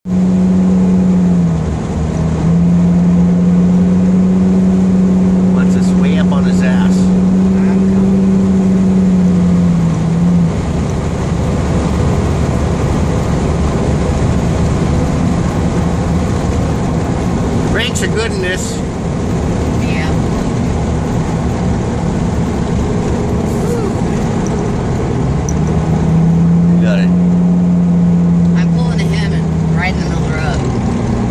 Wants us way up on his ass. Brakes are good in this. Yeah. You got it. I'm pulling to him and right in the middle of the road.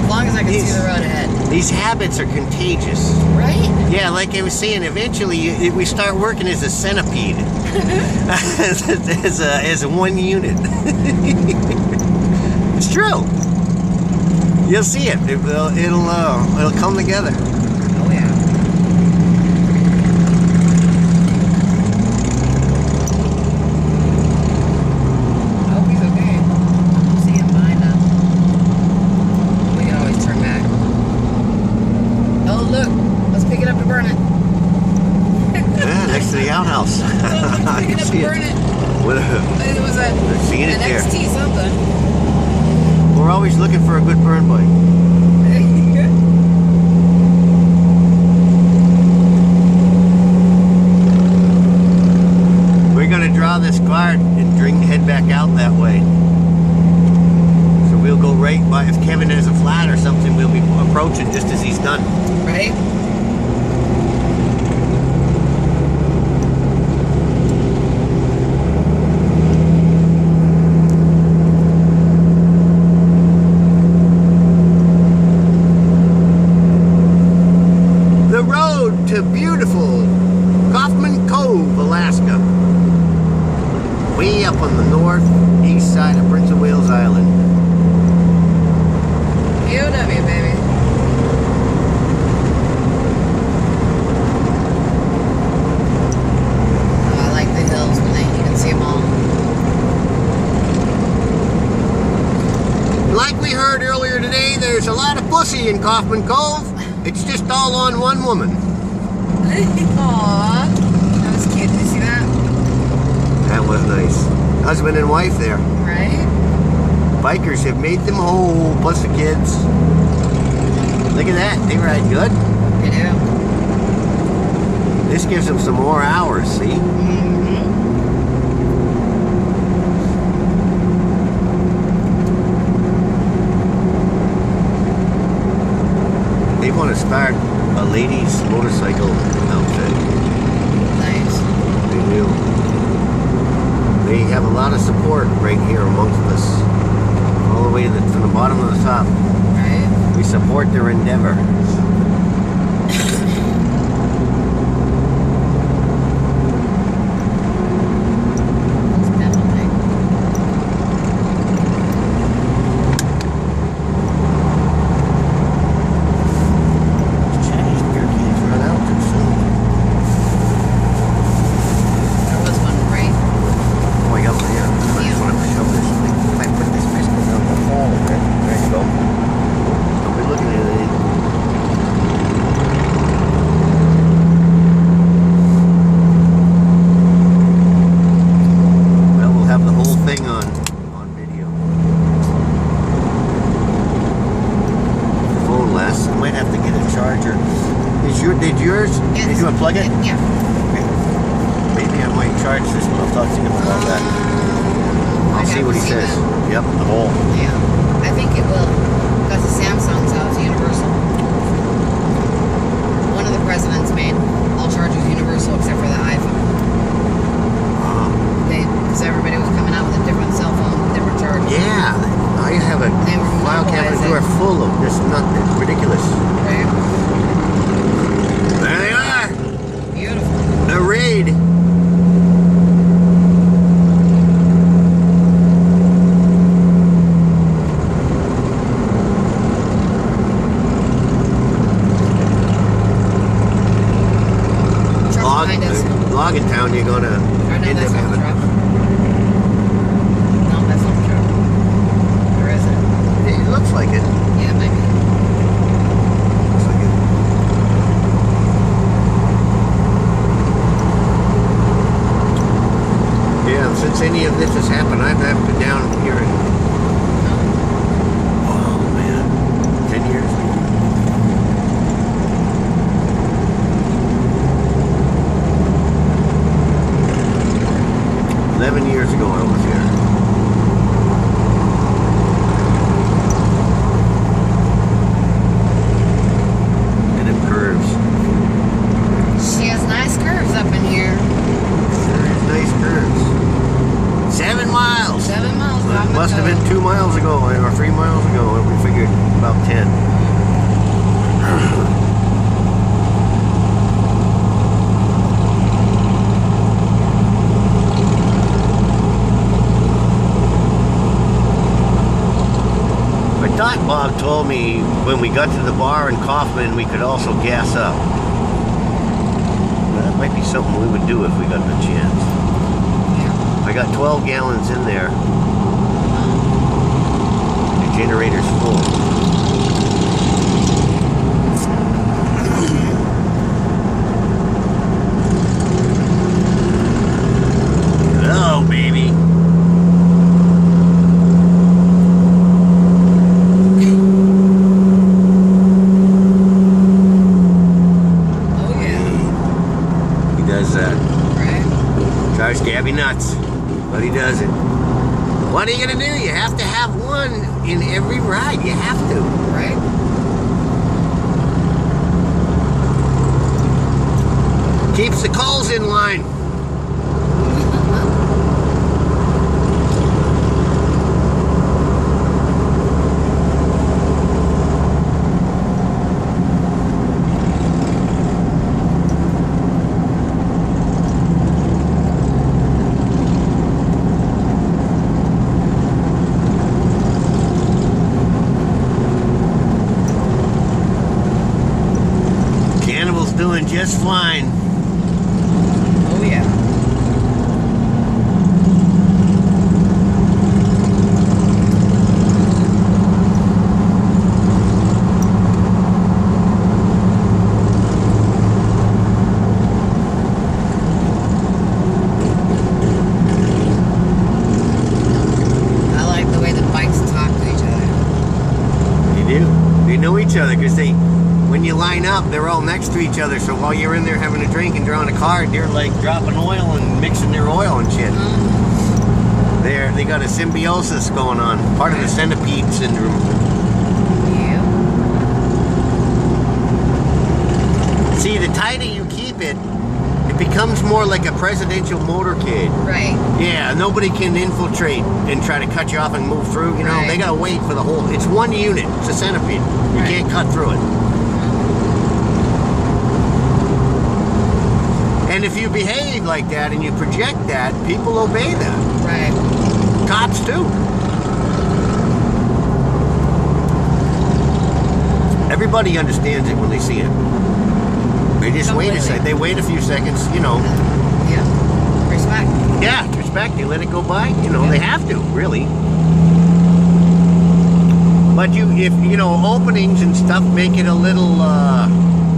As long as I can see the road ahead. These habits are contagious. Right? Yeah, like I was saying, eventually we start working as a centipede. as a one unit. It's true. You'll see it. It'll come together. Oh yeah. Oh, he's okay. I see him behind us. We can always turn back. Oh look, let's pick it up to burn it. Yeah, next to the outhouse. I Pick can it up see to burn it. it. It was a Seeing it an there. XT something. We're always looking for a good burn bike. We're gonna draw this guard and head back out that way. So we'll go right by. If Kevin has a flat or something, we'll be approaching just as he's done. Right? The road to beautiful Kaufman Cove, Alaska. Way up on the northeast side of Prince of Wales Island. POW, baby. Oh, I like the hills when you can see them all. Like we heard earlier today, there's a lot of pussy in Kaufman Cove. It's just all on one woman. Aww. That was cute. Did you see that? That was nice. Husband and wife there. Right? Bikers have made them whole, plus the kids. Look at that. They ride good. They do. This gives them some more hours, see? Mm-hmm. They want to start a ladies' motorcycle outfit. Nice. They do. They have a lot of support right here amongst us. All the way from the bottom to the top. Right? We support their endeavor. It's definitely. Chinese beer cans run out too soon. There was one right. Oh, I got one here. I just want to shove this thing. I put this biscuit down the hole. There you go. Don't be looking at it. Well, we'll have the whole thing on video. Phone lasts. I might have to get a charger. Did yours? Yes. Did you unplug it? Yeah. Okay. Maybe I might charge this, but I'll talk to him about that. I'll see what he says. Yep, the whole. Yeah. I think it will. Because the Samsung's out, it's universal. One of the presidents made all chargers universal except for the iPhone. Because everybody was coming out with a different cell phone with different chargers. Yeah, I have a They were file cabinet monopolizing. drawer full of this. It's ridiculous. Right? There they are. Beautiful. The raid. Truck's behind us. Logging town, you're gonna Or no, end that's up not the having. truck. No, that's not the truck. Or is it? It looks like it. Yeah, it might be. Looks like it. Yeah, since any of this has happened, I've been down here and I thought Bob told me when we got to the bar in Kaufman we could also gas up. That might be something we would do if we got the chance. Yeah. I got 12 gallons in there. The generator's full. Hello, baby. Oh yeah. He does that. Right. Drives Gabby nuts, but he does it. What are you gonna do? You have to have one in every ride. You have to. Right. Keeps the calls in line. Cannibal's doing just fine. Oh yeah. I like the way the bikes talk to each other. They do. They know each other because when you line up, they're all next to each other. So while you're in there having a drink and drawing a card, they're like dropping oil and mixing their oil and shit. They got a symbiosis going on. Part of the centipede syndrome. Yeah. See, the tighter you keep it, it becomes more like a presidential motorcade. Right. Yeah, nobody can infiltrate and try to cut you off and move through. You know, Right. they gotta wait for the whole. It's one unit. It's a centipede. You Right. can't cut through it. And if you behave like that and you project that, people obey that. Right. Cops too. Everybody understands it when they see it. They just wait a Completely. second. They wait a few seconds. You know. Yeah. Respect. Yeah, respect. They let it go by. You know, they have to, really. But if openings and stuff make it a little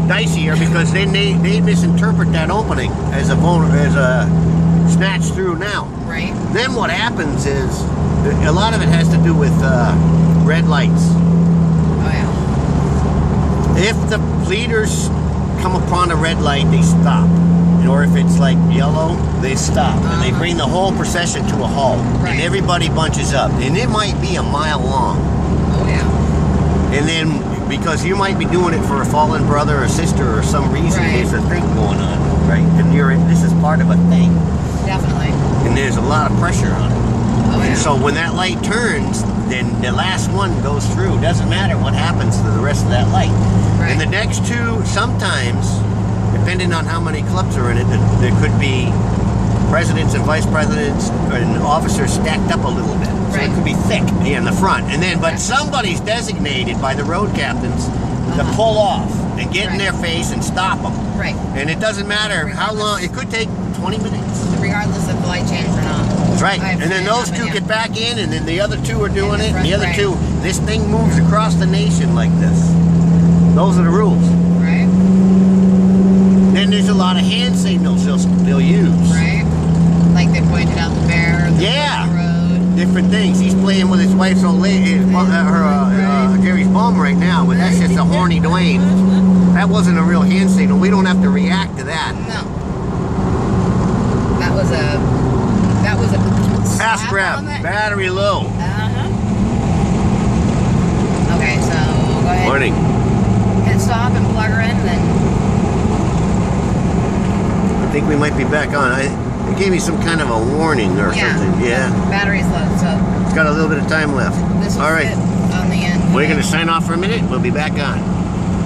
dicier because then they misinterpret that opening as a snatch through now. Right. Then what happens is a lot of it has to do with red lights. Oh yeah. If the leaders come upon a red light, they stop. Or if it's like yellow, they stop. And they bring the whole procession to a halt. Right. And everybody bunches up. And it might be a mile long. Oh yeah. And then, because you might be doing it for a fallen brother or sister or some reason, Right. there's a thing going on, right? And this is part of a thing. Definitely. And there's a lot of pressure on it. Oh yeah. And so when that light turns, then the last one goes through. Doesn't matter what happens to the rest of that light. Right. And the next two, sometimes, depending on how many clubs are in it, there could be presidents and vice presidents and officers stacked up a little bit. So Right. it could be thick in the front. And then, but somebody's designated by the road captains to pull off and get in Right. their face and stop them. Right. And it doesn't matter how long, it could take 20 minutes. Regardless if the light changed or not. That's right. I've And then seen it those happen, two yeah. get back in, and then the other two are doing And it, the and the other right. two, this thing moves across the nation like this. Those are the rules. Right. Then there's a lot of hand signals they'll use. Right. Like they pointed out the bear. The Yeah. road. Different things. He's playing with his wife's old lady, Jerry's mom right now, but that's just a horny Dwayne. That wasn't a real hand signal. We don't have to react to that. No. That was a. Fast slap grab, on the- battery low. Okay, so go ahead. Morning. Hit stop and plug her in, and then. I think we might be back on. It gave me some kind of a warning or something. Yeah. Battery's low, so It's got a little bit of time left. this was All right. it on the end. We're going to sign off for a minute. We'll be back on.